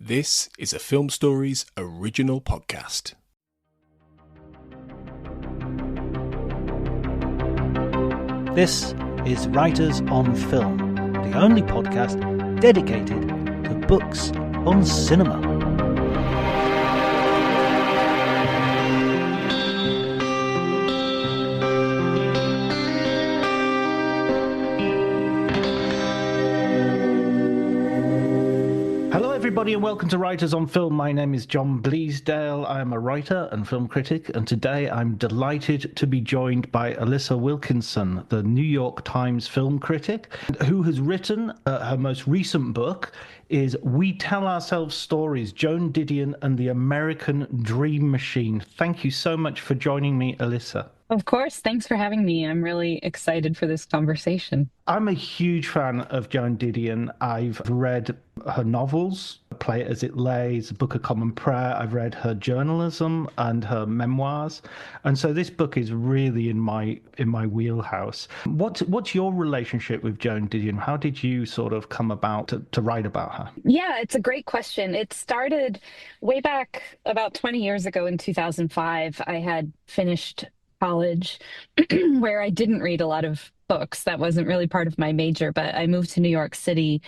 This is a Film Stories original podcast. This is Writers on Film, the only podcast dedicated to books on cinema. Everybody, and welcome to Writers on Film. My name is John Bleasdale. I am a writer and film critic, and today I'm delighted to be joined by Alissa Wilkinson, the New York Times film critic, who has written her most recent book is We Tell Ourselves Stories, Joan, Didion and the American Dream Machine. Thank you so much for joining me, Alissa. Of course. Thanks for having me. I'm really excited for this conversation. I'm a huge fan of Joan Didion. I've read her novels, Play It As It Lays, Book of Common Prayer. I've read her journalism and her memoirs. And so this book is really in my wheelhouse. What's your relationship with Joan Didion? How did you sort of come about to write about her? Yeah, it's a great question. It started way back about 20 years ago in 2005. I had finished college where I didn't read a lot of books. That wasn't really part of my major, but I moved to New York City,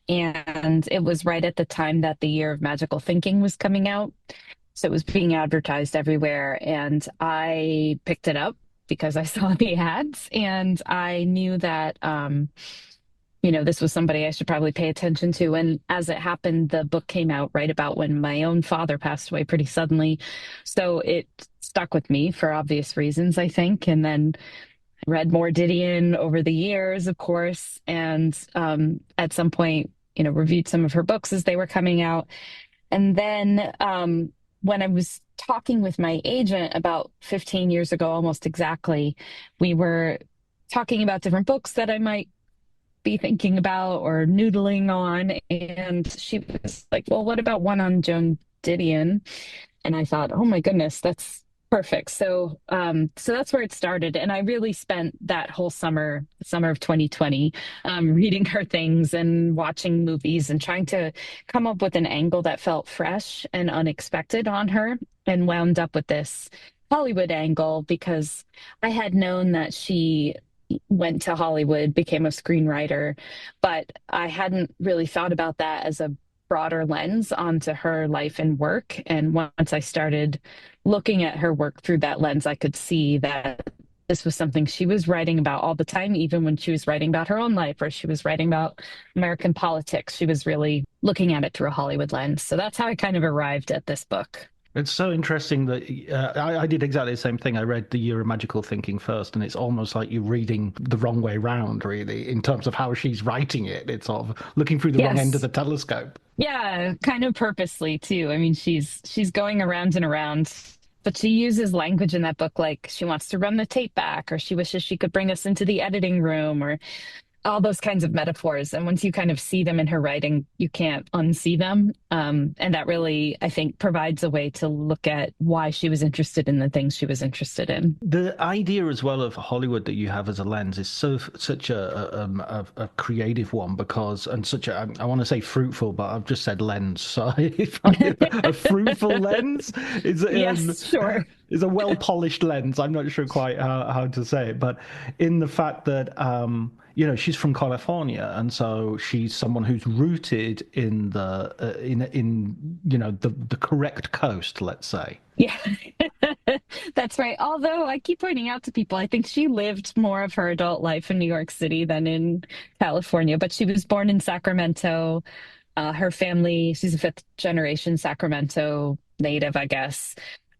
and it was right at the time that The Year of Magical Thinking was coming out. So it was being advertised everywhere, and I picked it up because I saw the ads, and I knew that this was somebody I should probably pay attention to. And as it happened, the book came out right about when my own father passed away pretty suddenly. So it stuck with me for obvious reasons, I think. And then I read more Didion over the years, of course. And at some point, reviewed some of her books as they were coming out. And then when I was talking with my agent about 15 years ago, almost exactly, we were talking about different books that I might be thinking about or noodling on, and she was like, well, what about one on Joan Didion? And I thought, oh my goodness, that's perfect. So that's where it started, and I really spent that whole summer of 2020 reading her things and watching movies and trying to come up with an angle that felt fresh and unexpected on her, and wound up with this Hollywood angle because I had known that she went to Hollywood, became a screenwriter, but I hadn't really thought about that as a broader lens onto her life and work. And once I started looking at her work through that lens, I could see that this was something she was writing about all the time, even when she was writing about her own life or she was writing about American politics. She was really looking at it through a Hollywood lens. So that's how I kind of arrived at this book. It's so interesting that I did exactly the same thing. I read The Year of Magical Thinking first, and it's almost like you're reading the wrong way round, really, in terms of how she's writing it. It's sort of looking through the wrong end of the telescope. Yeah, kind of purposely, too. I mean, she's going around and around, but she uses language in that book like she wants to run the tape back, or she wishes she could bring us into the editing room, or all those kinds of metaphors. And once you kind of see them in her writing, you can't unsee them. And that really, I think, provides a way to look at why she was interested in the things she was interested in. The idea as well of Hollywood that you have as a lens is such a creative one because, and such a, I want to say fruitful, but I've just said lens. So a fruitful lens is yes, sure. Is a well-polished lens. I'm not sure quite how to say it, but in the fact that, she's from California, and so she's someone who's rooted in the the correct coast, let's say. Yeah, that's right. Although I keep pointing out to people, I think she lived more of her adult life in New York City than in California, but she was born in Sacramento. Her family, she's a fifth generation Sacramento native, I guess.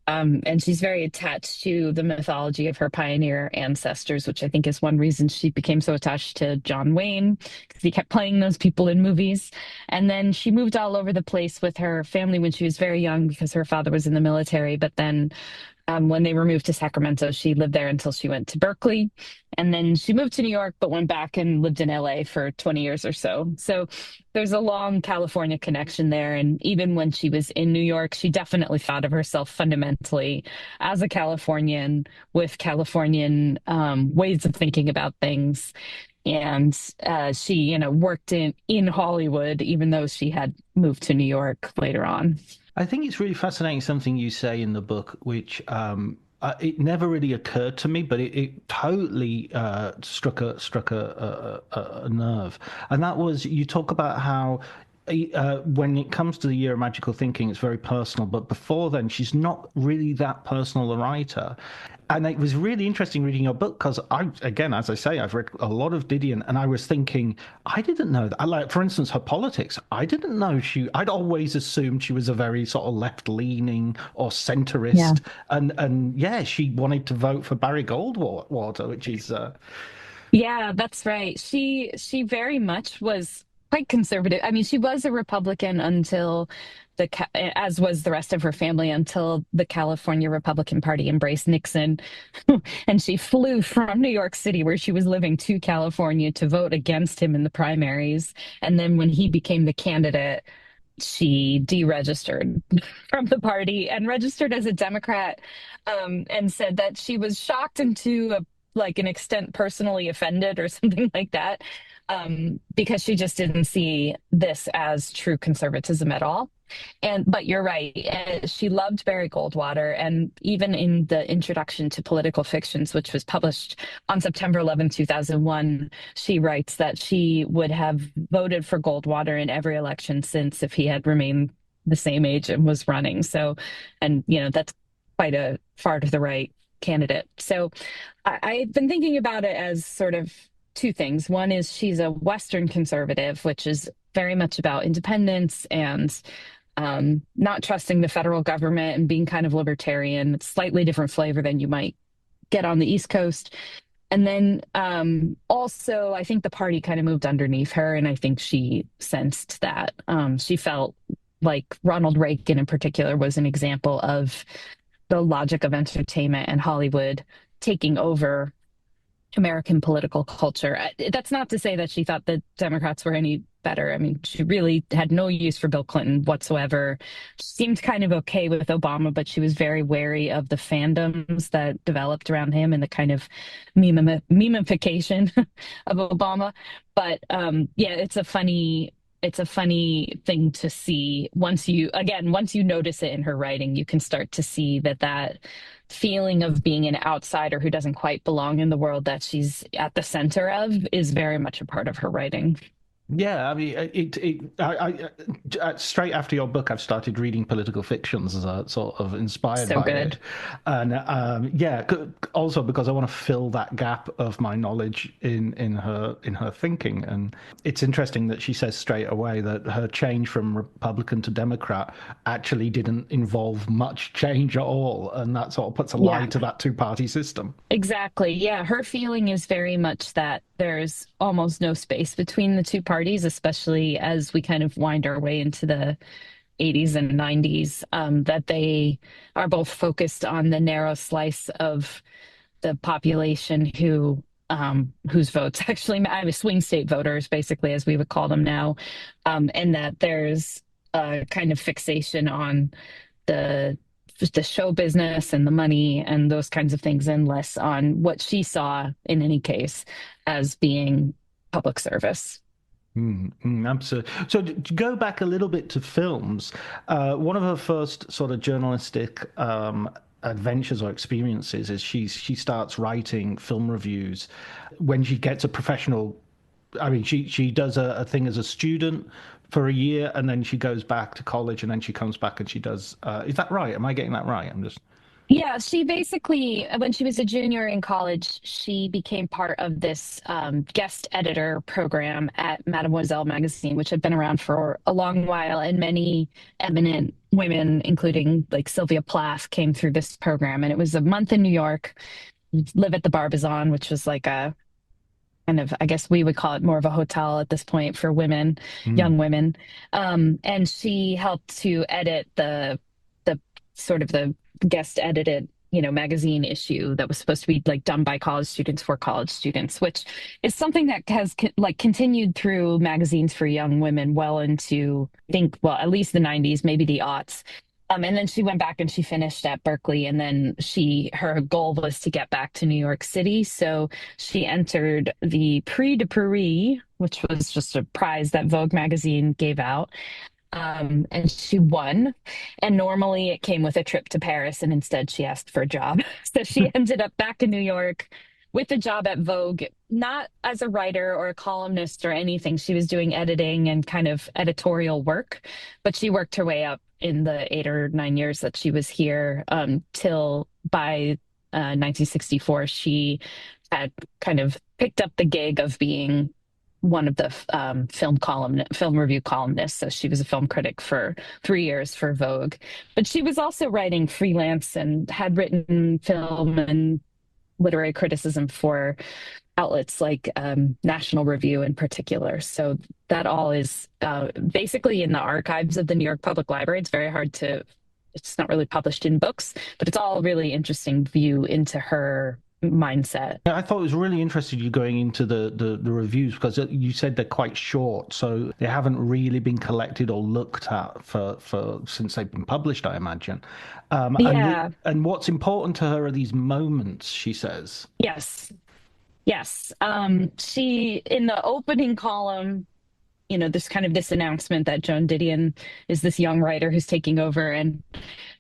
And she's very attached to the mythology of her pioneer ancestors, which I think is one reason she became so attached to John Wayne, because he kept playing those people in movies. And then she moved all over the place with her family when she was very young because her father was in the military. But then when they were moved to Sacramento, she lived there until she went to Berkeley. And then she moved to New York, but went back and lived in LA for 20 years or so. So there's a long California connection there. And even when she was in New York, she definitely thought of herself fundamentally as a Californian with Californian ways of thinking about things. and she, worked in Hollywood, even though she had moved to New York later on. I think it's really fascinating something you say in the book, which it never really occurred to me, but it totally struck a nerve, and that was you talk about how. When it comes to the year of magical thinking, it's very personal. But before then, she's not really that personal a writer. And it was really interesting reading your book because again, as I say, I've read a lot of Didion, and I was thinking, I didn't know that. Like, for instance, her politics, I didn't know I'd always assumed she was a very sort of left-leaning or Yeah. centrist, and yeah, she wanted to vote for Barry Goldwater, which is Yeah, that's right. She very much was quite conservative. I mean, she was a Republican until as was the rest of her family, until the California Republican Party embraced Nixon. And she flew from New York City, where she was living, to California to vote against him in the primaries. And then when he became the candidate, she deregistered from the party and registered as a Democrat, and said that she was shocked and to like an extent personally offended or something like that, because she just didn't see this as true conservatism at all. And but you're right, she loved Barry Goldwater, and even in the introduction to Political Fictions, which was published on September 11, 2001, she writes that she would have voted for Goldwater in every election since, if he had remained the same age and was running. So, and that's quite a far to the right candidate. So I've been thinking about it as sort of two things. One is she's a Western conservative, which is very much about independence and not trusting the federal government and being kind of libertarian. It's slightly different flavor than you might get on the East Coast. And then also, I think the party kind of moved underneath her, and I think she sensed that. She felt like Ronald Reagan in particular was an example of the logic of entertainment and Hollywood taking over American political culture. That's not to say that she thought the Democrats were any better. I mean, she really had no use for Bill Clinton whatsoever. She seemed kind of okay with Obama, but she was very wary of the fandoms that developed around him and the kind of memification of Obama. But yeah, it's a funny thing to see. Once you notice it in her writing, you can start to see that feeling of being an outsider who doesn't quite belong in the world that she's at the center of is very much a part of her writing. Yeah, I mean, straight after your book, I've started reading political fictions as a sort of inspired So by good. it, and yeah, also because I want to fill that gap of my knowledge in her thinking, and it's interesting that she says straight away that her change from Republican to Democrat actually didn't involve much change at all, and that sort of puts a lie Yeah. to that two-party system. Exactly. Yeah. Her feeling is very much that there's almost no space between the two parties, especially as we kind of wind our way into the 80s and 90s, that they are both focused on the narrow slice of the population whose votes actually, I mean, swing state voters, basically, as we would call them now, and that there's a kind of fixation on the the show business and the money and those kinds of things, and less on what she saw in any case as being public service. Absolutely. So to go back a little bit to films, one of her first sort of journalistic adventures or experiences is she starts writing film reviews when she gets a professional. I mean, she does a thing as a student for a year, and then she goes back to college, and then she comes back and she does. Is that right? Am I getting that right? I'm just. Yeah, she basically, when she was a junior in college, she became part of this guest editor program at Mademoiselle magazine, which had been around for a long while, and many eminent women, including like Sylvia Plath, came through this program. And it was a month in New York. You'd live at the Barbizon, which was like a kind of, I guess we would call it more of a hotel at this point for women, Mm, young women. And she helped to edit the sort of the guest edited, magazine issue that was supposed to be like done by college students for college students, which is something that has like continued through magazines for young women well into, I think, well, at least the 90s, maybe the aughts. And then she went back and she finished at Berkeley, and then her goal was to get back to New York City. So she entered the Prix de Paris, which was just a prize that Vogue magazine gave out. And she won. And normally it came with a trip to Paris, and instead she asked for a job. So she ended up back in New York with a job at Vogue, not as a writer or a columnist or anything. She was doing editing and kind of editorial work, but she worked her way up in the 8 or 9 years that she was here, till by 1964, she had kind of picked up the gig of being one of the film review columnists. So she was a film critic for 3 years for Vogue, but she was also writing freelance and had written film and literary criticism for outlets like National Review in particular. So that all is basically in the archives of the New York Public Library. It's very hard to, it's not really published in books, but it's all really interesting view into her mindset. Yeah, I thought it was really interesting you going into the reviews, because you said they're quite short, so they haven't really been collected or looked at for since they've been published, I imagine. Yeah. And what's important to her are these moments, she says. Yes. Yes. She, in the opening column, there's kind of this announcement that Joan Didion is this young writer who's taking over. And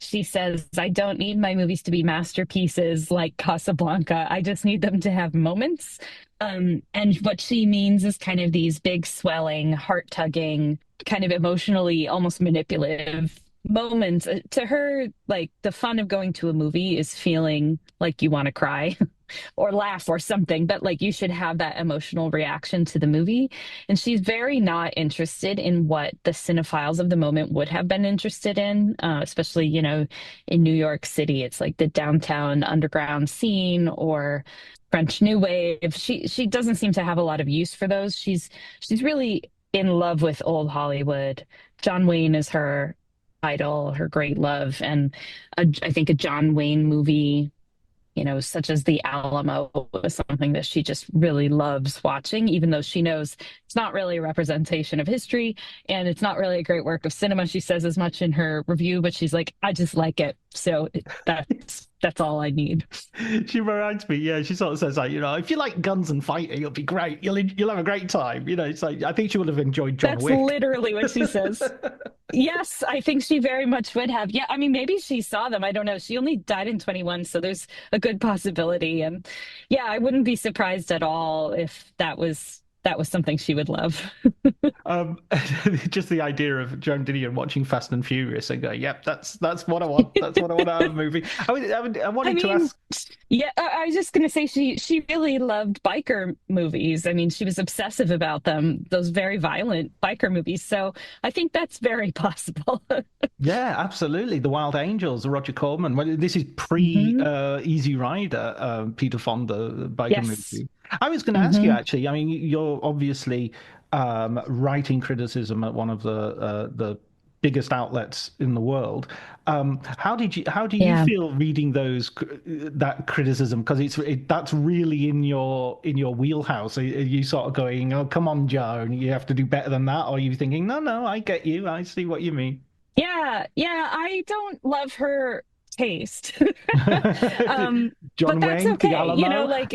she says, I don't need my movies to be masterpieces like Casablanca. I just need them to have moments. And what she means is kind of these big, swelling, heart tugging, kind of emotionally almost manipulative moments. To her, like the fun of going to a movie is feeling like you want to cry or laugh or something, but like you should have that emotional reaction to the movie. And she's very not interested in what the cinephiles of the moment would have been interested in, especially, in New York City. It's like the downtown underground scene or French New Wave. She doesn't seem to have a lot of use for those. She's really in love with old Hollywood. John Wayne is her idol, her great love. And I think a John Wayne movie, such as The Alamo, was something that she just really loves watching, even though she knows it's not really a representation of history and it's not really a great work of cinema. She says as much in her review, but she's like, I just like it. So that's all I need. She reminds me, yeah, she sort of says like, if you like guns and fighting, you'll be great. You'll have a great time. It's like, I think she would have enjoyed John Wick. That's literally what she says. Yes, I think she very much would have. Yeah, I mean, maybe she saw them. I don't know. She only died in 21, so there's a good possibility. And yeah, I wouldn't be surprised at all if that was something she would love. Just the idea of Joan Didion watching Fast and Furious and going, "Yep, that's what I want. That's what I want out of a movie." I wanted to ask. Yeah, I was just gonna say she really loved biker movies. I mean, she was obsessive about them. Those very violent biker movies. So I think that's very possible. Yeah, absolutely. The Wild Angels, Roger Corman. Well, this is pre Easy Rider, Peter Fonda biker movie. I was going to ask you actually. I mean, you're obviously writing criticism at one of the biggest outlets in the world. How do you feel reading that criticism? Because that's really in your wheelhouse. Are you sort of going, oh, come on, Joan, you have to do better than that? Or are you thinking, no, I get you. I see what you mean. Yeah, I don't love her taste. John But that's Wayne, okay. the Alamo?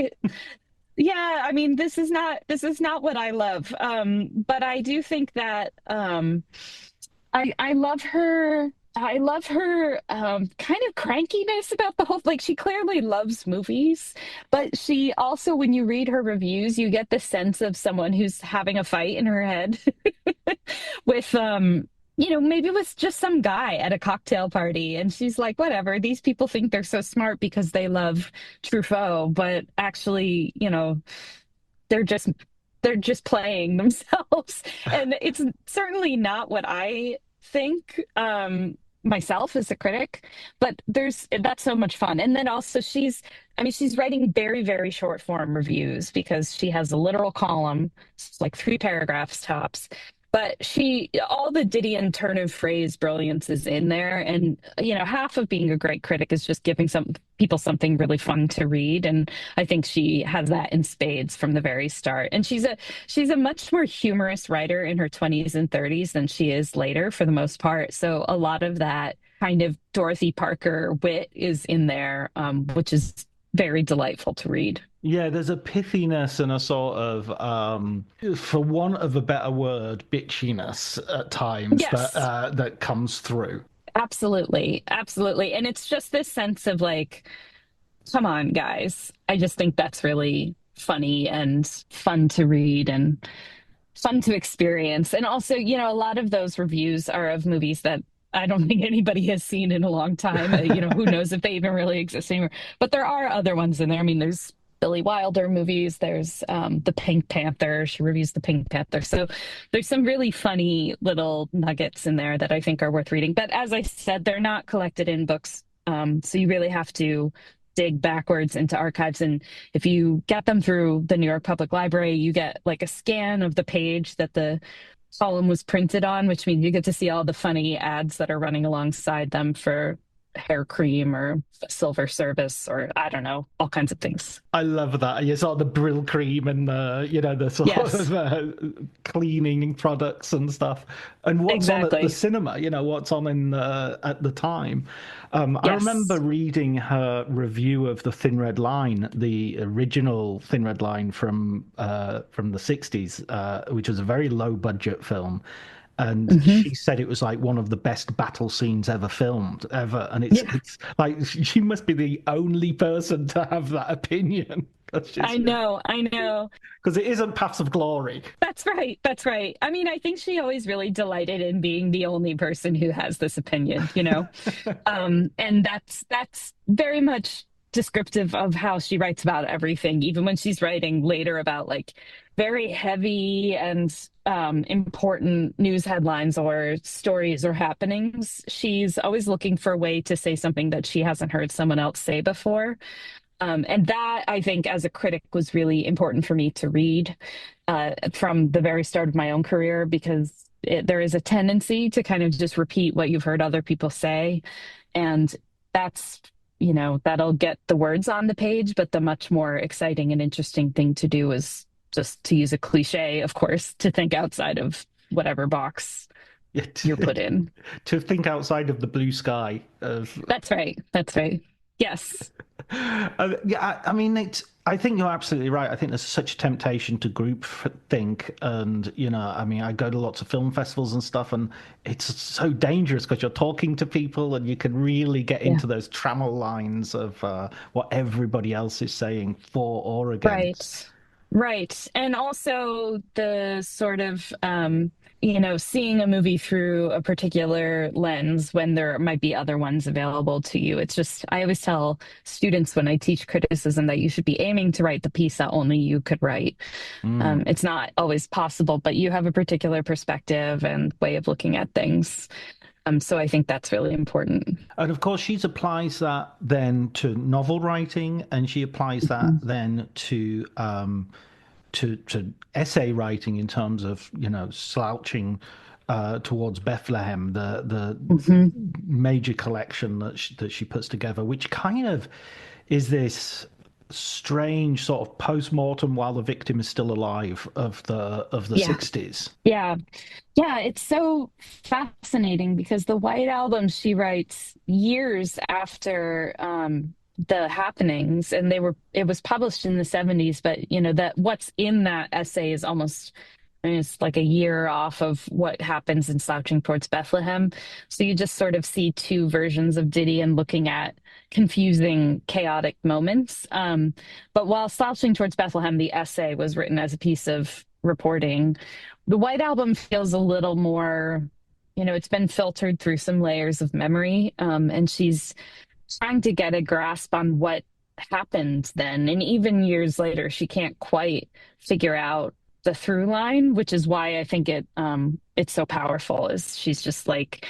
Yeah, I mean, this is not what I love. But I do think that I love her. I love her kind of crankiness about the whole, like she clearly loves movies, but she also, when you read her reviews, you get the sense of someone who's having a fight in her head with maybe it was just some guy at a cocktail party, and she's like, whatever, these people think they're so smart because they love Truffaut, but actually, they're just playing themselves. And it's certainly not what I think myself as a critic, but that's so much fun. And then also she's writing very, very short form reviews because she has a literal column, it's like 3 paragraphs tops. But all the Didion turn of phrase brilliance is in there. And, half of being a great critic is just giving some people something really fun to read. And I think she has that in spades from the very start. And she's a much more humorous writer in her 20s and 30s than she is later for the most part. So a lot of that kind of Dorothy Parker wit is in there, which is very delightful to read. Yeah, there's a pithiness and a sort of, for want of a better word, bitchiness at times that Yes. that comes through. Absolutely. Absolutely. And it's just this sense of like, come on, guys. I just think that's really funny and fun to read and fun to experience. And also, a lot of those reviews are of movies that I don't think anybody has seen in a long time. Who knows if they even really exist anymore. But there are other ones in there. I mean, there's Billy Wilder movies. There's the Pink Panther. She reviews the Pink Panther. So there's some really funny little nuggets in there that I think are worth reading. But as I said, they're not collected in books. So you really have to dig backwards into archives. And if you get them through the New York Public Library, you get like a scan of the page that the column was printed on, which means you get to see all the funny ads that are running alongside them for hair cream or silver service or I don't know, all kinds of things. I love that. You saw the Brill cream and the sort Yes, of cleaning products and stuff, and what's on at the exactly. cinema. What's on in at the time. I remember Yes. reading her review of the Thin Red Line, the original Thin Red Line from the '60s, which was a very low budget film. And Hmm. she said it was like one of the best battle scenes ever filmed, ever. And it's Yeah, it's like she must be the only person to have that opinion. I know. I know. Because it isn't Paths of Glory. That's right. That's right. I mean, I think she always really delighted in being the only person who has this opinion. And that's very much descriptive of how she writes about everything, even when she's writing later about like very heavy and important news headlines or stories or happenings. She's always looking for a way to say something that she hasn't heard someone else say before. And that, I think, as a critic, was really important for me to read from the very start of my own career because there is a tendency to kind of just repeat what you've heard other people say. And that's, that'll get the words on the page. But the much more exciting and interesting thing to do is just to use a cliche, of course, to think outside of whatever box Yeah, you're put in. to think outside of the blue sky of That's right. That's right. Yes. yeah, I mean, I think you're absolutely right. I think there's such a temptation to group think, and I mean, I go to lots of film festivals and stuff, and it's so dangerous because you're talking to people, and you can really get Yeah. into those trammel lines of what everybody else is saying for or against. Right. Right. And also the sort of, seeing a movie through a particular lens when there might be other ones available to you. It's just, I always tell students when I teach criticism that you should be aiming to write the piece that only you could write. Mm. It's not always possible, but you have a particular perspective and way of looking at things. So I think that's really important. And of course, she applies that then to novel writing, and she applies that Mhm. then to essay writing in terms of slouching towards Bethlehem, the Mhm. major collection that she puts together, which kind of is this strange sort of post-mortem while the victim is still alive of the Yeah. 60s. Yeah. Yeah, it's so fascinating because the White Album she writes years after the happenings and it was published in the 70s, but that what's in that essay is almost I mean, it's like a year off of what happens in Slouching Towards Bethlehem. So you just sort of see two versions of Didion looking at confusing, chaotic moments. But while Slouching Towards Bethlehem, the essay was written as a piece of reporting, the White Album feels a little more, it's been filtered through some layers of memory. And she's trying to get a grasp on what happened then. And even years later, she can't quite figure out the through line, which is why I think it's so powerful. Is she's just like,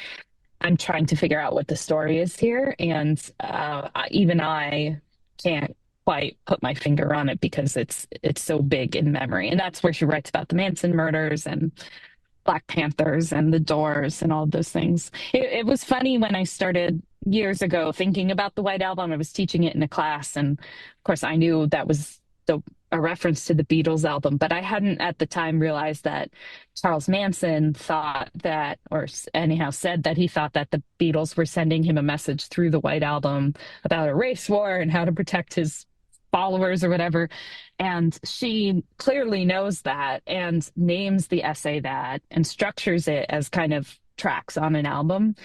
I'm trying to figure out what the story is here, and even I can't quite put my finger on it because it's so big in memory, and that's where she writes about the Manson murders and Black Panthers and the Doors and all of those things. It was funny when I started years ago thinking about the White Album. I was teaching it in a class, and of course, I knew that was a reference to the Beatles album, but I hadn't at the time realized that Charles Manson thought that, or anyhow said that he thought that the Beatles were sending him a message through the White Album about a race war and how to protect his followers or whatever. And she clearly knows that and names the essay that and structures it as kind of tracks on an album.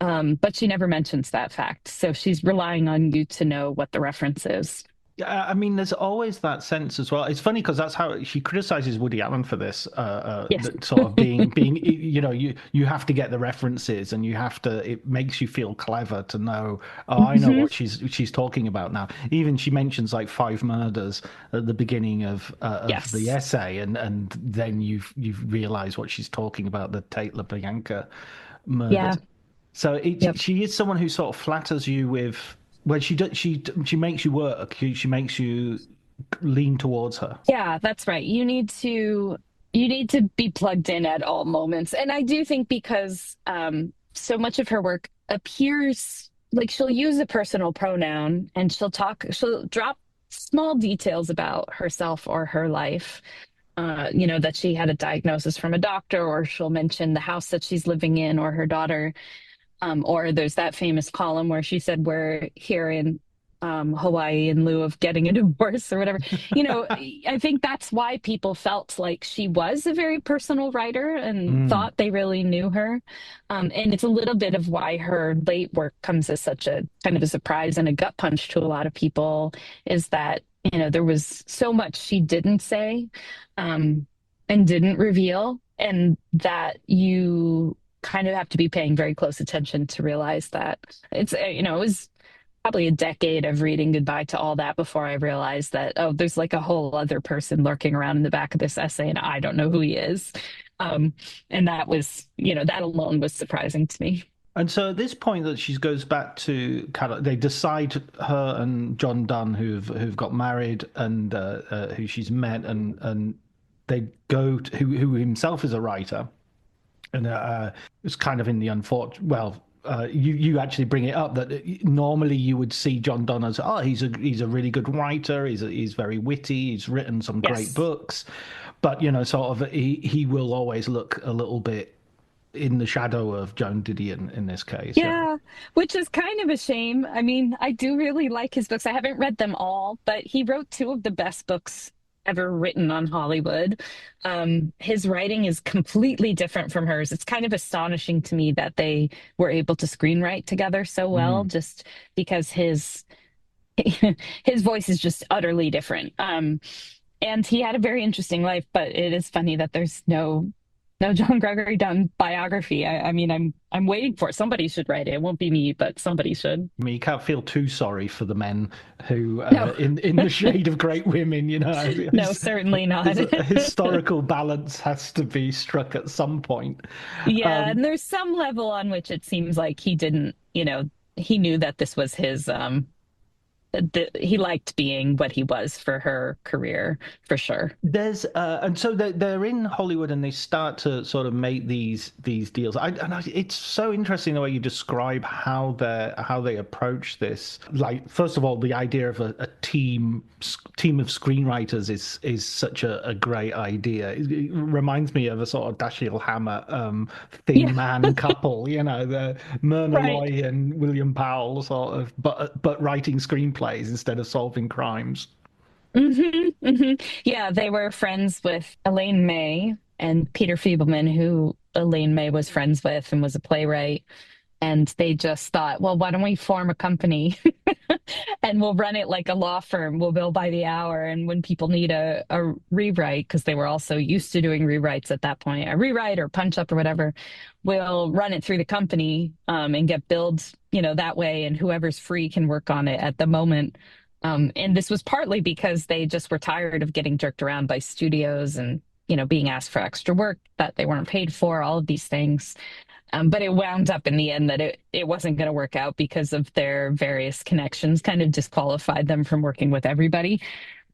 But she never mentions that fact. So she's relying on you to know what the reference is. Yeah, I mean, there's always that sense as well. It's funny because that's how she criticizes Woody Allen for this, Yes. that sort of being, you have to get the references and you have to. It makes you feel clever to know. Oh, I know what she's talking about now. Even she mentions like five murders at the beginning of Yes. the essay, and then you realize what she's talking about, the Tate LaBianca Yeah. murders. So Yep. she is someone who sort of flatters you with. Well, she makes you work. She makes you lean towards her. Yeah, that's right. You need to be plugged in at all moments. And I do think because so much of her work appears like she'll use a personal pronoun and she'll drop small details about herself or her life. That she had a diagnosis from a doctor, or she'll mention the house that she's living in or her daughter. Or there's that famous column where she said, we're here in Hawaii in lieu of getting a divorce or whatever. I think that's why people felt like she was a very personal writer and Mm. thought they really knew her. And it's a little bit of why her late work comes as such a kind of a surprise and a gut punch to a lot of people, is that, there was so much she didn't say and didn't reveal, and that you kind of have to be paying very close attention to realize that it was probably a decade of reading goodbye to all that before I realized that, oh, there's like a whole other person lurking around in the back of this essay and I don't know who he is. And that was, that alone was surprising to me. And so at this point that she goes back to they decide, her and John Donne, who've got married and who she's met, and they go to, who himself is a writer. And it's kind of in the unfortunate. Well, you actually bring it up that normally you would see John Donne as, he's a really good writer. He's very witty. He's written some great Yes. books, but sort of he will always look a little bit in the shadow of Joan Didion in this case. Yeah. Yeah, which is kind of a shame. I mean, I do really like his books. I haven't read them all, but he wrote two of the best books ever written on Hollywood. His writing is completely different from hers. It's kind of astonishing to me that they were able to screenwrite together so well, Mm. just because his his voice is just utterly different. And he had a very interesting life, but it is funny that there's no John Gregory Dunn biography. I mean, I'm waiting for it. Somebody should write it. It won't be me, but somebody should. I mean, you can't feel too sorry for the men who, No, in the shade of great women, no, certainly not. historical balance has to be struck at some point. Yeah, Um, and there's some level on which it seems like he didn't, he knew that this was his, he liked being what he was for her career, for sure. There's and so they're in Hollywood and they start to sort of make these deals. It's so interesting the way you describe how they approach this. Like, first of all, the idea of a team of screenwriters is such a great idea. It reminds me of a sort of Dashiell Hammett Thin Yeah, Man couple, the Myrna right. Loy and William Powell sort of, but writing screenplays instead of solving crimes. Yeah, they were friends with Elaine May and Peter Feebleman, who Elaine May was friends with and was a playwright. And they just thought, well, why don't we form a company and we'll run it like a law firm. We'll bill by the hour. And when people need a rewrite, because they were also used to doing rewrites at that point, a rewrite or punch up or whatever, we'll run it through the company and get billed, that way. And whoever's free can work on it at the moment. And this was partly because they just were tired of getting jerked around by studios and, being asked for extra work that they weren't paid for, all of these things. But it wound up in the end that it wasn't going to work out because of their various connections, kind of disqualified them from working with everybody.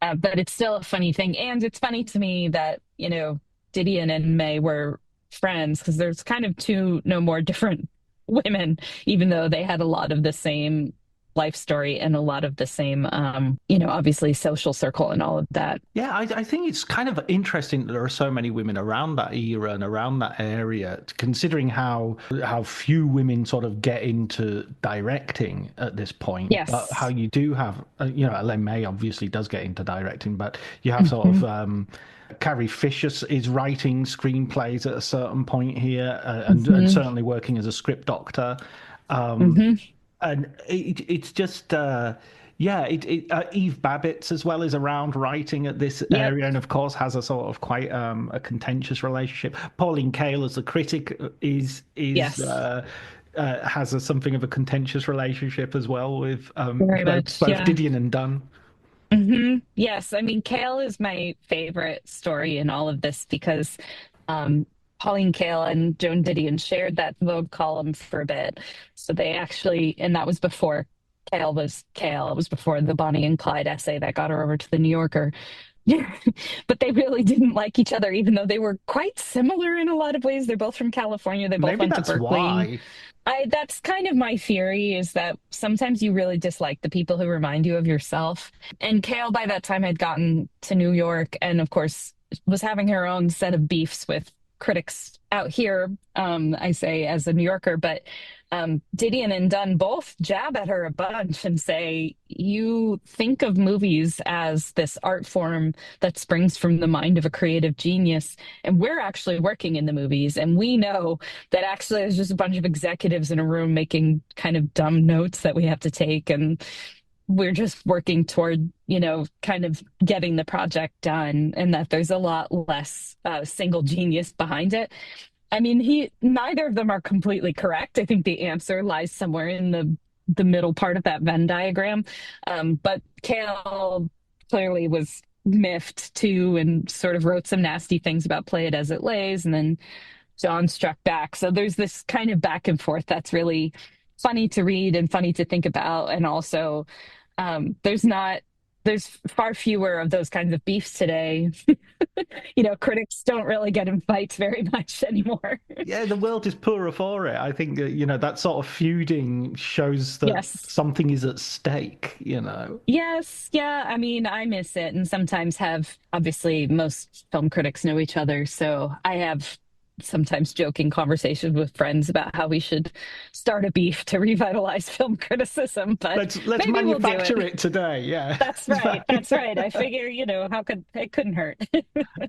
But it's still a funny thing. And it's funny to me that, Didion and May were friends because there's kind of two no more different women, even though they had a lot of the same life story and a lot of the same, obviously social circle and all of that. Yeah, I think it's kind of interesting that there are so many women around that era and around that area, considering how few women sort of get into directing at this point. But how Yes. you do have, Elaine May obviously does get into directing, but you have sort of Hmm. Carrie Fisher is writing screenplays at a certain point here, and Hmm. certainly working as a script doctor. Um, Hmm. and it's just Eve Babbitt's as well is around writing at this Yep. area, and of course has a sort of quite a contentious relationship. Pauline Kael as the critic is Yes. has something of a contentious relationship as well with Very much. both Yeah. Didion and Dunn. Yes. I mean, Kale is my favorite story in all of this because um, Pauline Kael and Joan Didion shared that Vogue column for a bit. So they actually, and that was before Kale was Kale. It was before the Bonnie and Clyde essay that got her over to the New Yorker. Yeah, but they really didn't like each other, even though they were quite similar in a lot of ways. They're both from California. They both Maybe went to that's Berkeley. why. That's kind of my theory is that sometimes you really dislike the people who remind you of yourself. And Kale by that time had gotten to New York and of course was having her own set of beefs with critics out here, I say as a New Yorker, but Didion and Dunn both jab at her a bunch and say, you think of movies as this art form that springs from the mind of a creative genius, and we're actually working in the movies, and we know that actually there's just a bunch of executives in a room making kind of dumb notes that we have to take, and we're just working toward, kind of getting the project done, and that there's a lot less single genius behind it. I mean, neither of them are completely correct. I think the answer lies somewhere in the middle part of that Venn diagram. But Kale clearly was miffed too and sort of wrote some nasty things about Play It As It Lays, and then John struck back. So there's this kind of back and forth that's really funny to read and funny to think about. And also, there's far fewer of those kinds of beefs today. Critics don't really get in fights very much anymore. Yeah, the world is poorer for it. I think that sort of feuding shows that Yes. something is at stake. Yes. Yeah. I mean, I miss it and sometimes have, obviously, most film critics know each other. So I have sometimes joking conversations with friends about how we should start a beef to revitalize film criticism, but Let's maybe we'll do manufacture it. it today. Yeah. That's right. That's right. I figure, how could it couldn't hurt.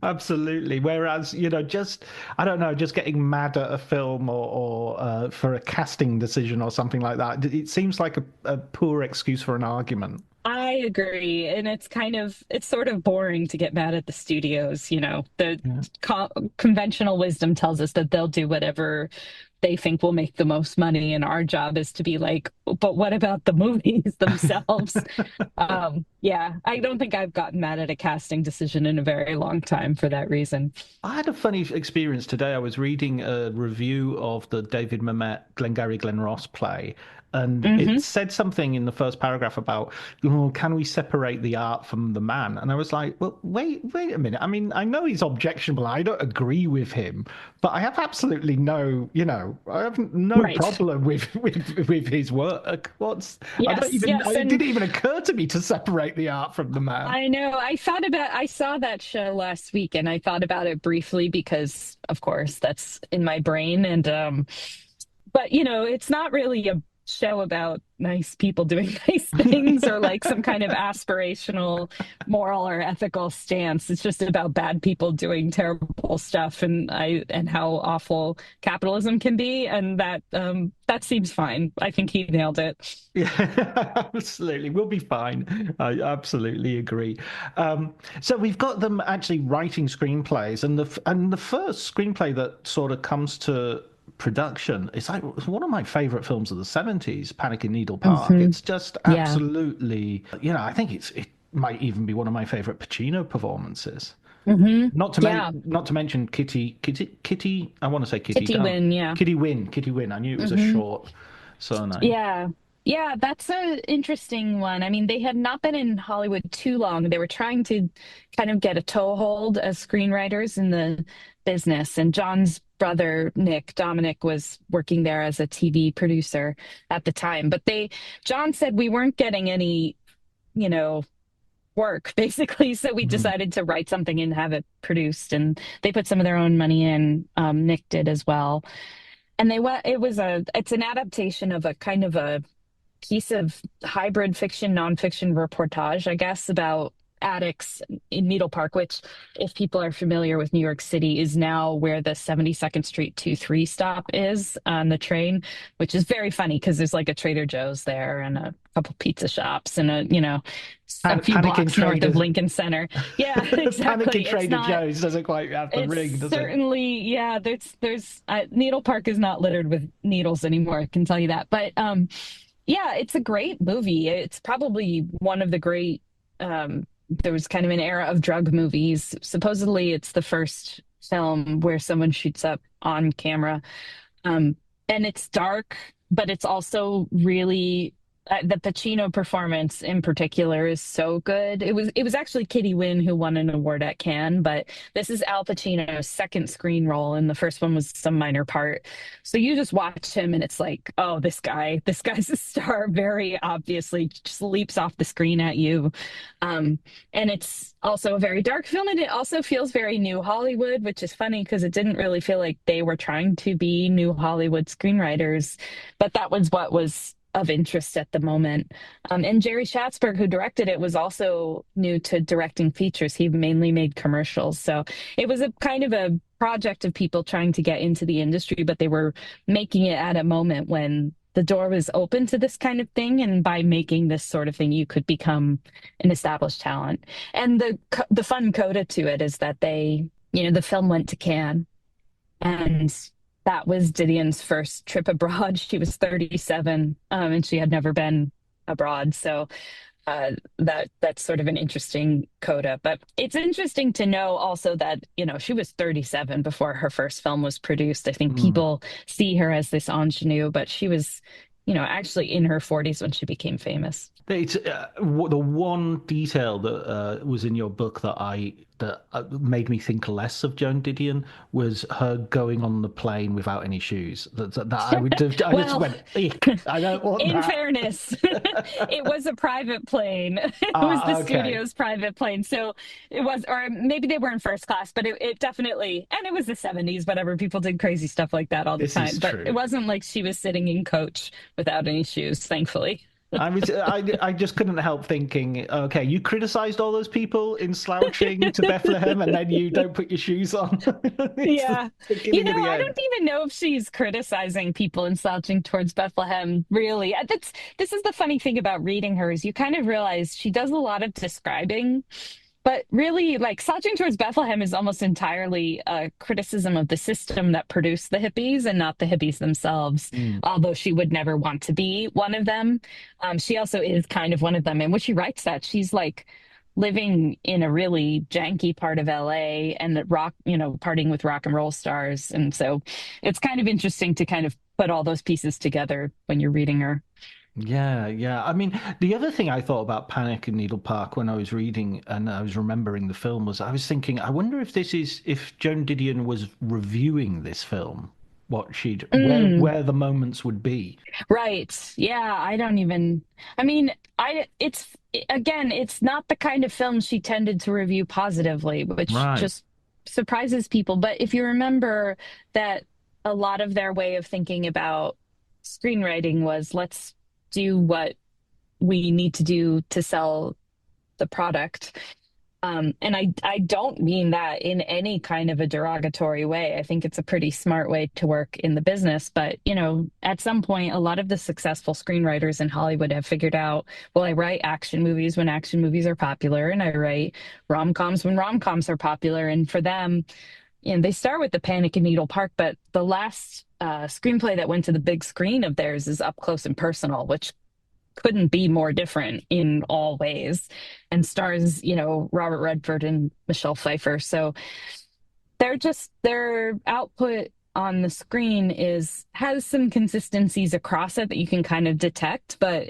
Absolutely. Whereas, just I don't know, just getting mad at a film or for a casting decision or something like that, it seems like a poor excuse for an argument. I agree. And it's sort of boring to get mad at the studios. The Yeah. conventional wisdom tells us that they'll do whatever they think will make the most money. And our job is to be like, but what about the movies themselves? Yeah, I don't think I've gotten mad at a casting decision in a very long time for that reason. I had a funny experience today. I was reading a review of the David Mamet Glengarry Glen Ross play, and it Hmm. said something in the first paragraph about, oh, can we separate the art from the man? And I was like, well, wait a minute. I mean, I know he's objectionable. I don't agree with him, but I have absolutely I have no Right. problem with his work. Yes, yes. It And didn't even occur to me to separate the art from the man. I know I saw that show last week and I thought about it briefly because, of course, that's in my brain. And but it's not really a show about nice people doing nice things or like some kind of aspirational moral or ethical stance. It's just about bad people doing terrible stuff and how awful capitalism can be. And that seems fine. I think he nailed it. Yeah, absolutely. We'll be fine. I absolutely agree. So we've got them actually writing screenplays, and the first screenplay that sort of comes to production, it's one of my favorite films of the 70s, Panic in Needle Park. Hmm. It's just Yeah. absolutely, I think it might even be one of my favorite Pacino performances. Hmm. Yeah. Not to mention Kitty. I want to say Kitty. Kitty Don't Win. Yeah. Kitty Win. I knew it was a Hmm. short surname. Yeah. Yeah, that's an interesting one. I mean, they had not been in Hollywood too long. They were trying to kind of get a toehold as screenwriters in the business. And John's brother, Dominic, was working there as a TV producer at the time. But John said we weren't getting any, you know, work basically. So we Mhm. decided to write something and have it produced. And they put some of their own money in. Nick did as well. And it's an adaptation of a kind of a piece of hybrid fiction, nonfiction reportage, I guess, about addicts in Needle Park, which, if people are familiar with New York City, is now where the 72nd Street 2-3 stop is on the train, which is very funny because there's like a Trader Joe's there and a couple pizza shops and a few Panicking blocks north of traders. Lincoln Center. Yeah, Panicking exactly. Trader Joe's doesn't quite have the It's ring, does it? certainly, yeah, there's Needle Park is not littered with needles anymore, I can tell you that. But yeah, it's a great movie. It's probably one of the great, there was kind of an era of drug movies. Supposedly, it's the first film where someone shoots up on camera. Um, and it's dark, but it's also really the Pacino performance in particular is so good. It was actually Kitty Wynn who won an award at Cannes, but this is Al Pacino's second screen role, and the first one was some minor part. So you just watch him, and it's like, oh, this guy's a star. Very obviously, just leaps off the screen at you. And it's also a very dark film, and it also feels very New Hollywood, which is funny because it didn't really feel like they were trying to be New Hollywood screenwriters, but that was what was of interest at the moment. And Jerry Schatzberg, who directed it, was also new to directing features. He mainly made commercials. So it was a kind of a project of people trying to get into the industry, but they were making it at a moment when the door was open to this kind of thing. And by making this sort of thing, you could become an established talent. And the fun coda to it is that the film went to Cannes, and that was Didion's first trip abroad. She was 37, and she had never been abroad. So that's sort of an interesting coda. But it's interesting to know also that, she was 37 before her first film was produced. I think Mm. people see her as this ingenue, but she was, actually in her 40s when she became famous. It's the one detail that was in your book that made me think less of Joan Didion was her going on the plane without any shoes. That I would have, I just Well, went, "Eek, I don't want in that." fairness, it was a private plane. It was the Okay. studio's private plane. So it was, or maybe they were in first class, but it definitely, and it was the 70s, whatever. People did crazy stuff like that all the This is time. But it true. wasn't like she was sitting in coach without any shoes, thankfully. I just couldn't help thinking, okay, you criticized all those people in slouching to Bethlehem, and then you don't put your shoes on. It's the Yeah. beginning of the I end. don't even know if she's criticizing people and slouching towards Bethlehem, really. This is the funny thing about reading her is you kind of realize she does a lot of describing, but really like slouching towards Bethlehem is almost entirely a criticism of the system that produced the hippies and not the hippies themselves, Mm. although she would never want to be one of them. She also is kind of one of them. And when she writes that, she's like living in a really janky part of LA and partying with rock and roll stars. And so it's kind of interesting to kind of put all those pieces together when you're reading her. Yeah, yeah. I mean, the other thing I thought about Panic in Needle Park when I was reading and I was remembering the film was I was thinking, I wonder if Joan Didion was reviewing this film, Mm. where the moments would be. Right. Yeah, I don't even I mean, it's again, it's not the kind of film she tended to review positively, which Right. just surprises people. But if you remember that a lot of their way of thinking about screenwriting was let's do what we need to do to sell the product. And I don't mean that in any kind of a derogatory way. I think it's a pretty smart way to work in the business. But, at some point, a lot of the successful screenwriters in Hollywood have figured out, well, I write action movies when action movies are popular, and I write rom-coms when rom-coms are popular. And for them, they start with the Panic in Needle Park, but the last screenplay that went to the big screen of theirs is Up Close and Personal, which couldn't be more different in all ways and stars, Robert Redford and Michelle Pfeiffer. So their output on the screen is has some consistencies across it that you can kind of detect, but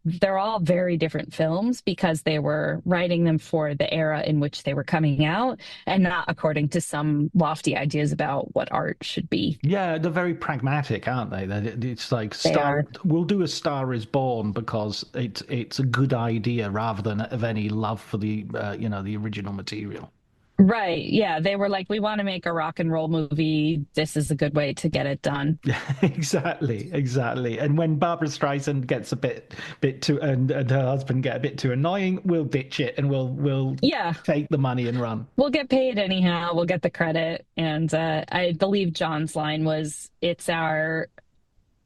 they're all very different films because they were writing them for the era in which they were coming out and not according to some lofty ideas about what art should be. Yeah, they're very pragmatic, aren't they? It's like They Star. are. We'll do A Star Is Born because it's a good idea rather than of any love for the the original material. Right. Yeah. They were like, we want to make a rock and roll movie. This is a good way to get it done. Exactly, exactly. And when Barbara Streisand gets a bit too, and her husband get a bit too annoying, we'll ditch it and we'll Yeah. take the money and run. We'll get paid anyhow. We'll get the credit. And I believe John's line was, it's our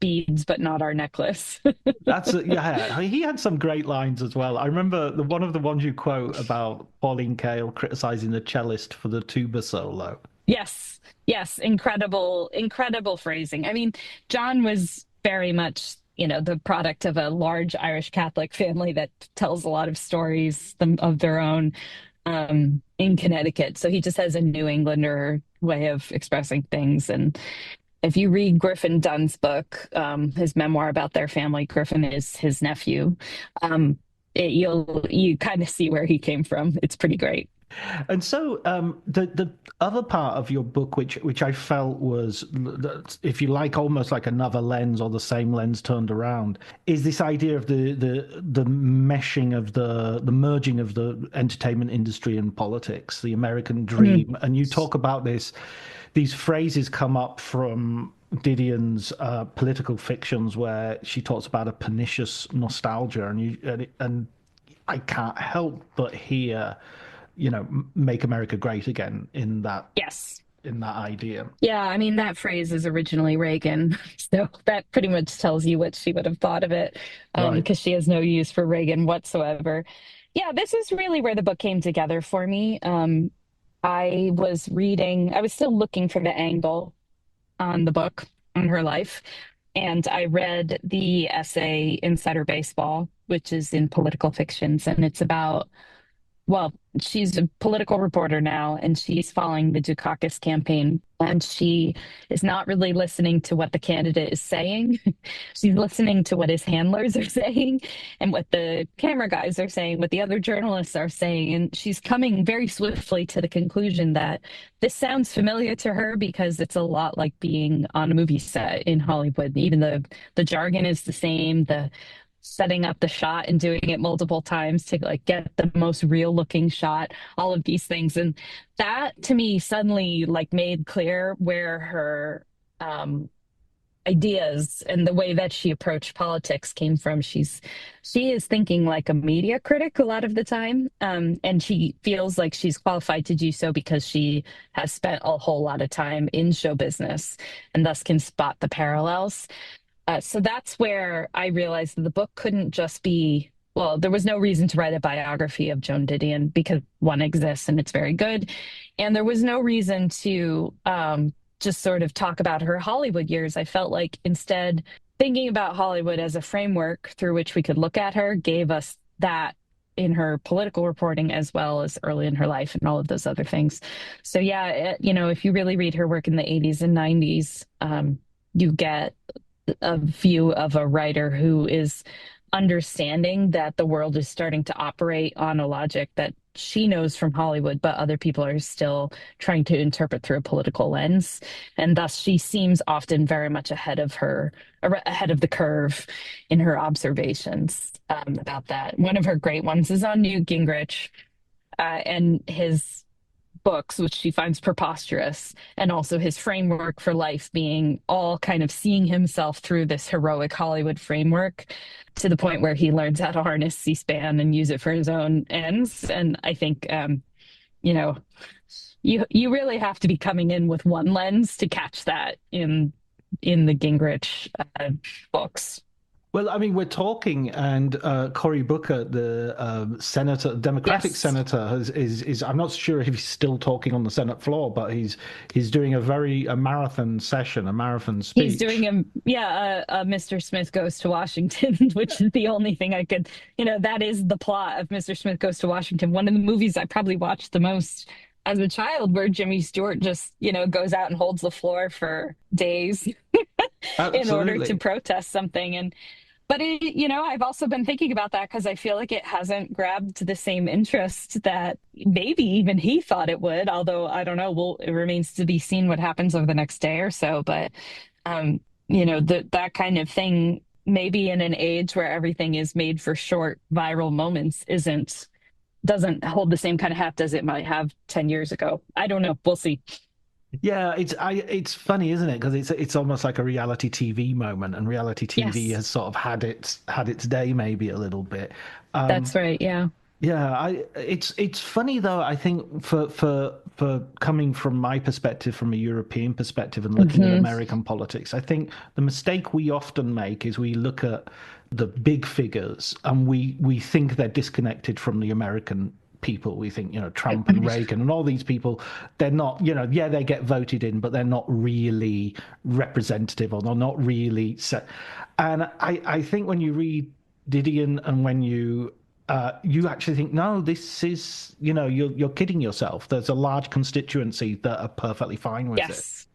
beads, but not our necklace. Yeah. He had some great lines as well. I remember one of the ones you quote about Pauline Kael criticizing the cellist for the tuba solo. Yes. Yes. Incredible, incredible phrasing. I mean, John was very much, the product of a large Irish Catholic family that tells a lot of stories of their own in Connecticut. So he just has a New Englander way of expressing things. And if you read Griffin Dunn's book, his memoir about their family, Griffin is his nephew. You kind of see where he came from. It's pretty great. And so the other part of your book, which I felt was, if you like, almost like another lens or the same lens turned around, is this idea of the meshing of the merging of the entertainment industry and politics, the American dream. And you talk about these phrases come up from Didion's political fictions where she talks about a pernicious nostalgia, and I can't help but hear, make America great again Yes. in that idea. Yeah, I mean, that phrase is originally Reagan. So that pretty much tells you what she would have thought of it, Right. because she has no use for Reagan whatsoever. Yeah, this is really where the book came together for me. I was still looking for the angle on the book, on her life. And I read the essay Insider Baseball, which is in political fictions. And it's about, well, she's a political reporter now, and she's following the Dukakis campaign. And she is not really listening to what the candidate is saying. She's listening to what his handlers are saying and what the camera guys are saying, what the other journalists are saying. And she's coming very swiftly to the conclusion that this sounds familiar to her because it's a lot like being on a movie set in Hollywood. Even the jargon is the same, the setting up the shot and doing it multiple times to like get the most real looking shot, all of these things. And that to me suddenly like made clear where her ideas and the way that she approached politics came from. She is thinking like a media critic a lot of the time, and she feels like she's qualified to do so because she has spent a whole lot of time in show business and thus can spot the parallels. So that's where I realized that the book couldn't just be, well, there was no reason to write a biography of Joan Didion because one exists and it's very good. And there was no reason to just sort of talk about her Hollywood years. I felt like instead thinking about Hollywood as a framework through which we could look at her gave us that in her political reporting as well as early in her life and all of those other things. So yeah, if you really read her work in the 80s and 90s, you get a view of a writer who is understanding that the world is starting to operate on a logic that she knows from Hollywood, but other people are still trying to interpret through a political lens. And thus she seems often very much ahead of the curve in her observations about that. One of her great ones is on Newt Gingrich and his books, which she finds preposterous, and also his framework for life being all kind of seeing himself through this heroic Hollywood framework to the point where he learns how to harness C-SPAN and use it for his own ends. And I think, you really have to be coming in with one lens to catch that in the Gingrich books. Well, I mean, we're talking, and Cory Booker, the Democratic Yes. senator, is. I'm not sure if he's still talking on the Senate floor, but he's doing a marathon session, a marathon speech. He's doing a Mr. Smith Goes to Washington, which is the only thing I could, that is the plot of Mr. Smith Goes to Washington. One of the movies I probably watched the most as a child where Jimmy Stewart just, goes out and holds the floor for days in order to Absolutely. protest something. But I've also been thinking about that because I feel like it hasn't grabbed the same interest that maybe even he thought it would. Although I don't know, well, it remains to be seen what happens over the next day or so. But um, that kind of thing, maybe in an age where everything is made for short viral moments, isn't doesn't hold the same kind of heft as it might have 10 years ago. I don't know. We'll see. Yeah, it's funny, isn't it? Because it's almost like a reality TV moment, and reality TV Yes, has sort of had its day maybe a little bit. Um, that's right. Yeah. yeah, it's funny though. I think for coming from my perspective, from a European perspective, and looking at Hmm. American politics, I think the mistake we often make is we look at the big figures and we think they're disconnected from the American people. We think, Trump and Reagan and all these people, they're not, yeah, they get voted in, but they're not really representative, or they're not really set. And I think when you read Didion, and when you actually think, no, this is, you're kidding yourself. There's a large constituency that are perfectly fine with it. Yes.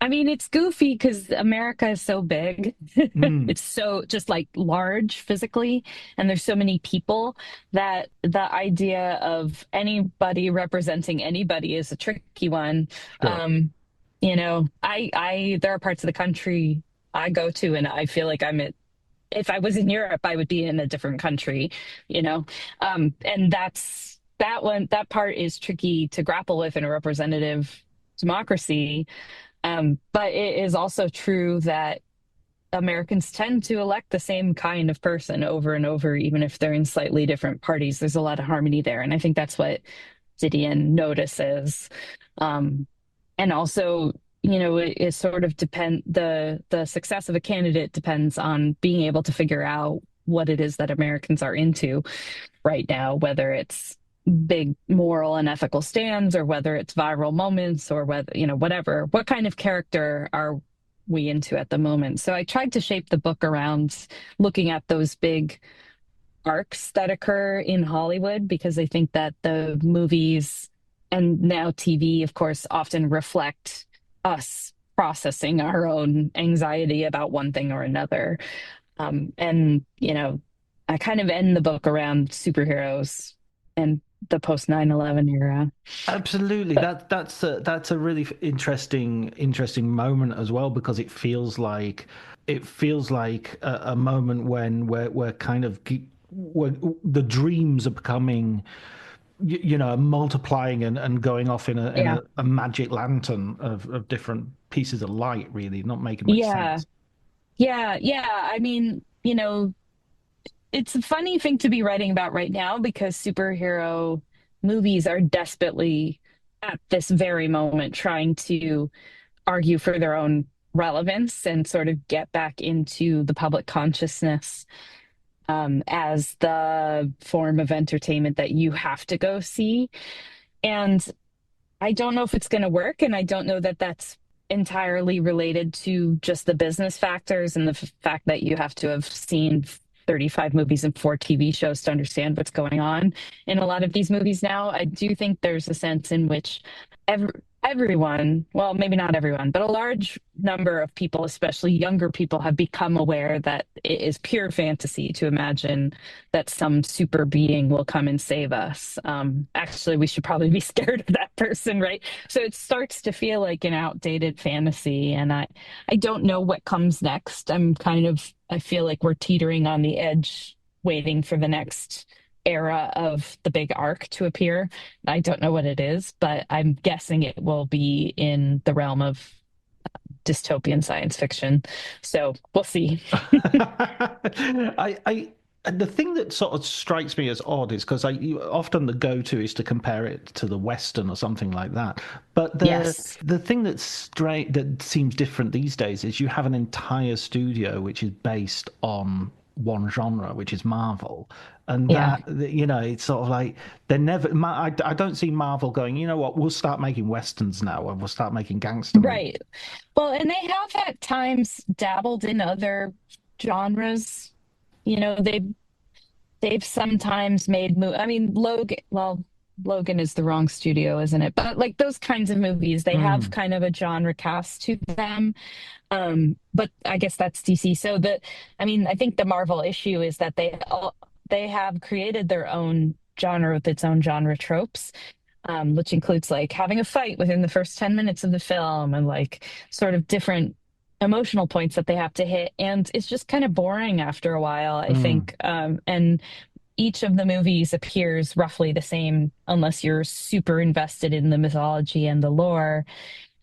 I mean, it's goofy because America is so big. Mm, It's so just like large physically, and there's so many people that the idea of anybody representing anybody is a tricky one. sure. There are parts of the country I go to, and I feel like if I was in Europe, I would be in a different country, you know. And that part is tricky to grapple with in a representative democracy. But it is also true that Americans tend to elect the same kind of person over and over, even if they're in slightly different parties. There's a lot of harmony there. And I think that's what Didion notices. Um, and also, it sort of the success of a candidate depends on being able to figure out what it is that Americans are into right now, whether it's big moral and ethical stands or whether it's viral moments or whether, whatever. What kind of character are we into at the moment? So I tried to shape the book around looking at those big arcs that occur in Hollywood because I think that the movies and now TV, of course, often reflect us processing our own anxiety about one thing or another. And, I kind of end the book around superheroes and the post 9/11 era. Absolutely. But That's a really interesting moment as well, because it feels like a moment when we're kind of where the dreams are becoming, multiplying and going off in a yeah, a magic lantern of different pieces of light, really not making much yeah, sense. yeah. I mean, it's a funny thing to be writing about right now because superhero movies are desperately at this very moment trying to argue for their own relevance and sort of get back into the public consciousness as the form of entertainment that you have to go see. And I don't know if it's going to work. And I don't know that that's entirely related to just the business factors and the fact that you have to have seen 35 movies and four TV shows to understand what's going on in a lot of these movies now. I do think there's a sense in which every, everyone, well, maybe not everyone, but a large number of people, especially younger people, have become aware that it is pure fantasy to imagine that some super being will come and save us. Actually, we should probably be scared of that person, right? So it starts to feel like an outdated fantasy, and I don't know what comes next. I feel like we're teetering on the edge, waiting for the next era of the big arc to appear. I don't know what it is, but I'm guessing it will be in the realm of dystopian science fiction. So we'll see. I the thing that sort of strikes me as odd is because often the go-to is to compare it to the Western or something like that. But Yes. the thing that's straight that seems different these days is you have an entire studio which is based on one genre, which is Marvel. And Yeah. it's sort of like they're never. I don't see Marvel going, you know what, we'll start making Westerns now, and we'll start making gangster movies. Right. Well, and they have at times dabbled in other genres. You know, they've sometimes made I mean, Logan. Well, Logan is the wrong studio, isn't it? But like those kinds of movies, they have Mm, kind of a genre cast to them. But I guess that's DC. So I mean, I think the Marvel issue is that they have created their own genre with its own genre tropes, which includes like having a fight within the first 10 minutes of the film and like sort of different emotional points that they have to hit. And it's just kind of boring after a while, I mm, think. And each of the movies appears roughly the same unless you're super invested in the mythology and the lore.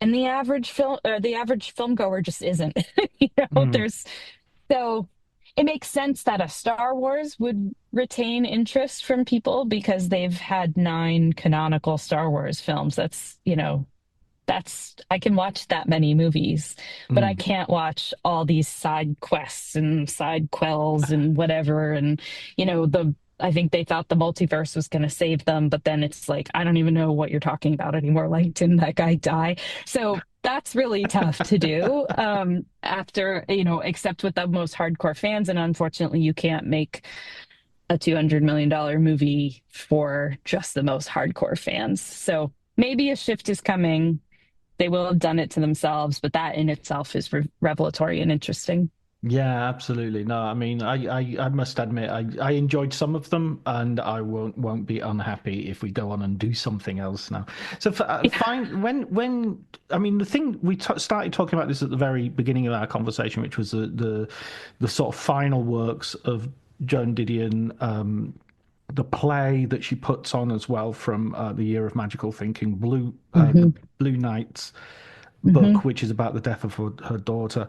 And the average film goer just isn't. mm. There's so it makes sense that a Star Wars would retain interest from people because they've had nine canonical Star Wars films. That's I can watch that many movies, but I Mm. can't watch all these side quests and side quells and whatever. And I think they thought the multiverse was going to save them, but then it's like I don't even know what you're talking about anymore. Like, didn't that guy die? So that's really tough to do. After except with the most hardcore fans, and unfortunately, you can't make a $200 million movie for just the most hardcore fans. So maybe a shift is coming. They will have done it to themselves, but that in itself is revelatory and interesting. Yeah, absolutely. No, I mean, I must admit, I enjoyed some of them, and I won't be unhappy if we go on and do something else now. So, fine. When I mean, the thing we t started talking about this at the very beginning of our conversation, which was the sort of final works of Joan Didion, the play that she puts on as well from the Year of Magical Thinking, the Hmm. Blue Knight's Hmm. book, which is about the death of her daughter.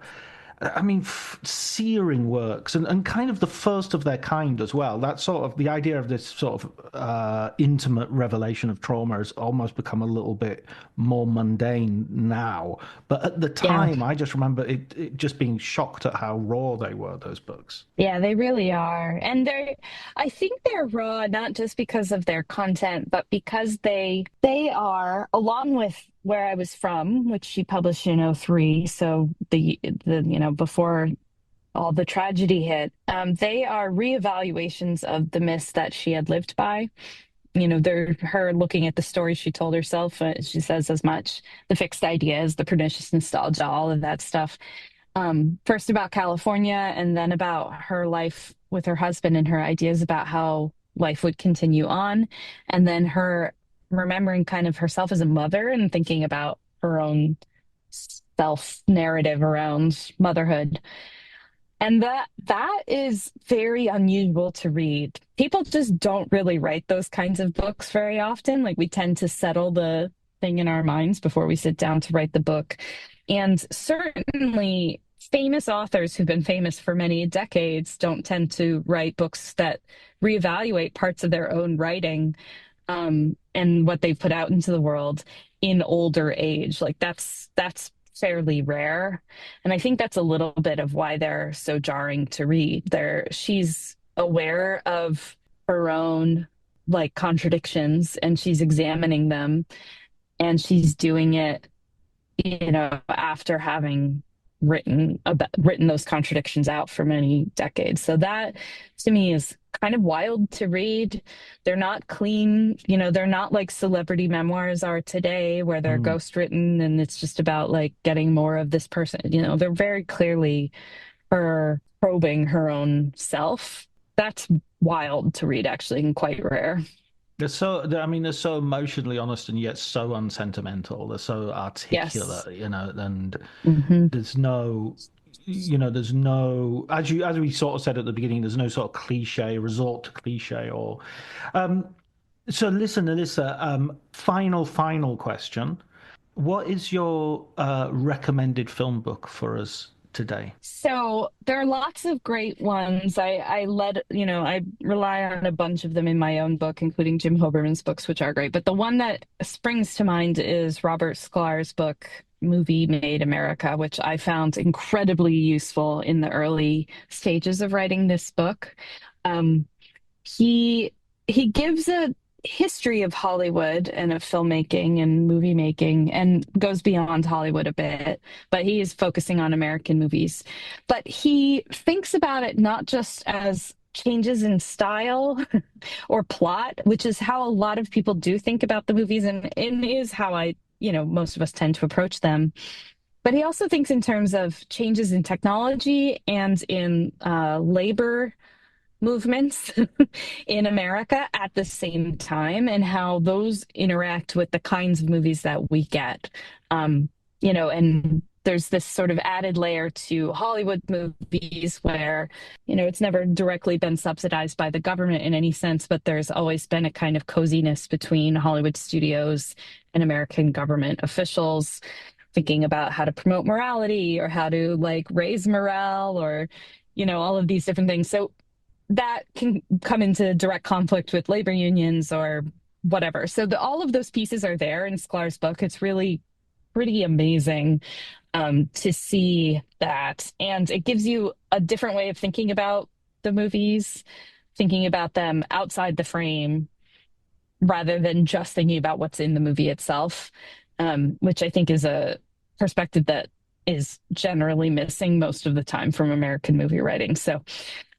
I mean, searing works and kind of the first of their kind as well. That sort of the idea of this sort of intimate revelation of trauma has almost become a little bit more mundane now. But at the Yeah. time, I just remember it just being shocked at how raw they were, those books. Yeah, they really are. And I think they're raw not just because of their content, but because they are, along with Where I Was From, which she published in '03, so before all the tragedy hit, they are reevaluations of the myths that she had lived by. They're her looking at the stories she told herself. She says as much, the fixed ideas, the pernicious nostalgia, all of that stuff. First about California and then about her life with her husband and her ideas about how life would continue on. And then her remembering kind of herself as a mother and thinking about her own self narrative around motherhood. And that is very unusual to read. People just don't really write those kinds of books very often. Like we tend to settle the thing in our minds before we sit down to write the book. And certainly famous authors who've been famous for many decades don't tend to write books that reevaluate parts of their own writing, and what they've put out into the world in older age. Like that's fairly rare. And I think that's a little bit of why they're so jarring to read. She's aware of her own like contradictions and she's examining them and she's doing it, after having written those contradictions out for many decades. So that to me is kind of wild to read. They're not clean, they're not like celebrity memoirs are today where they're Mm. ghost written and it's just about like getting more of this person. They're very clearly her probing her own self. That's wild to read actually and quite rare. I mean, they're so emotionally honest and yet so unsentimental. They're so Yes. articulate, and Hmm. there's no, there's no, as we sort of said at the beginning, there's no sort of cliche, resort to cliche um, so listen, Alyssa, final question. What is your recommended film book for us today? So there are lots of great ones. I rely on a bunch of them in my own book, including Jim Hoberman's books, which are great. But the one that springs to mind is Robert Sklar's book, Movie Made America, which I found incredibly useful in the early stages of writing this book. Um, he he gives a history of Hollywood and of filmmaking and movie making and goes beyond Hollywood a bit, but he is focusing on American movies. But he thinks about it not just as changes in style or plot, which is how a lot of people do think about the movies and is how most of us tend to approach them. But he also thinks in terms of changes in technology and in labor movements in America at the same time, and how those interact with the kinds of movies that we get. And there's this sort of added layer to Hollywood movies where, it's never directly been subsidized by the government in any sense, but there's always been a kind of coziness between Hollywood studios and American government officials, thinking about how to promote morality or how to like raise morale or, all of these different things. So that can come into direct conflict with labor unions or whatever. So all of those pieces are there in Sklar's book. It's really pretty amazing to see that. And it gives you a different way of thinking about the movies, thinking about them outside the frame rather than just thinking about what's in the movie itself, which I think is a perspective that is generally missing most of the time from American movie writing. So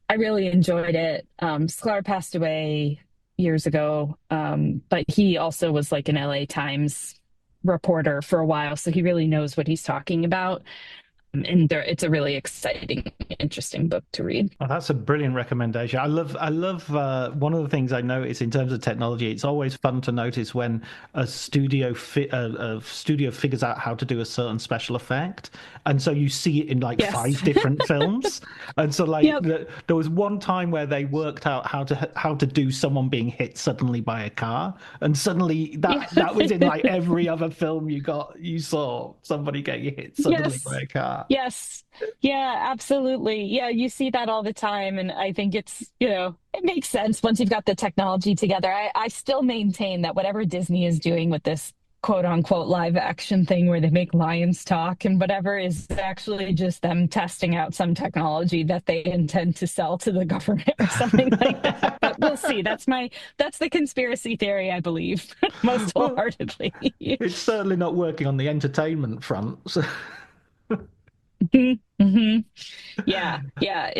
I really enjoyed it. Sklar passed away years ago, but he also was like an LA Times reporter for a while, so he really knows what he's talking about. And it's a really exciting, interesting book to read. Oh, that's a brilliant recommendation. I love. One of the things I notice in terms of technology, it's always fun to notice when a studio figures out how to do a certain special effect, and so you see it in like Yes. 5 different films. And so, like, Yep. there was one time where they worked out how to do someone being hit suddenly by a car, and suddenly that was in like every other film you saw somebody getting hit suddenly Yes. by a car. Yes. Yeah, absolutely. Yeah, you see that all the time. And I think it makes sense once you've got the technology together. I still maintain that whatever Disney is doing with this quote unquote live action thing where they make lions talk and whatever is actually just them testing out some technology that they intend to sell to the government or something like that. But we'll see. That's the conspiracy theory, I believe, most wholeheartedly. It's certainly not working on the entertainment front. So. hmm Yeah, yeah.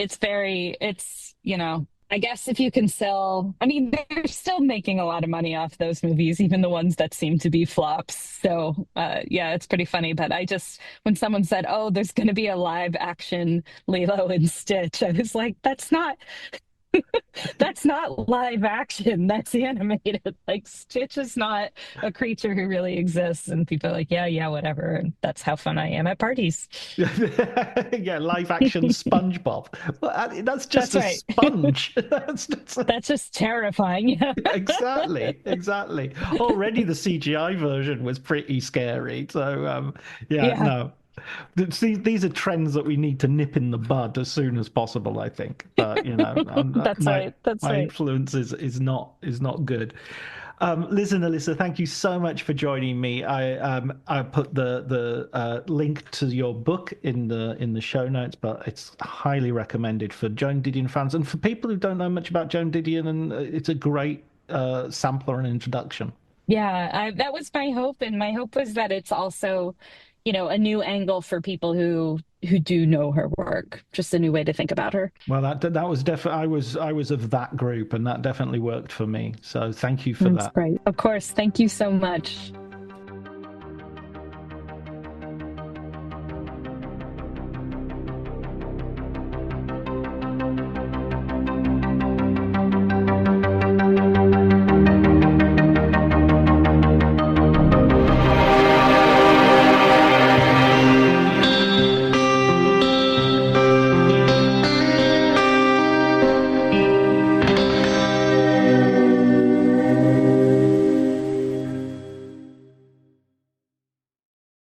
I guess if you can sell, I mean, they're still making a lot of money off those movies, even the ones that seem to be flops. So, yeah, it's pretty funny. But when someone said, oh, there's going to be a live action Lilo and Stitch, I was like, that's not live action. That's animated. Like Stitch is not a creature who really exists. And people are like, yeah, whatever. And that's how fun I am at parties. Yeah, live action SpongeBob. Well, that's just That's a right. sponge. That's just terrifying. Yeah. Exactly. Already the CGI version was pretty scary. So, yeah, Yeah. no. These are trends that we need to nip in the bud as soon as possible, I think. But That's right. That's my right. influence is not good. Liz and Alissa, thank you so much for joining me. I put the link to your book in the show notes, but it's highly recommended for Joan Didion fans and for people who don't know much about Joan Didion, and it's a great sampler and introduction. Yeah, that was my hope, and my hope was that it's also, a new angle for people who do know her work, just a new way to think about her. Well, that was definitely I was of that group, and that definitely worked for me. So thank you for That's that. great. Of course. Thank you so much.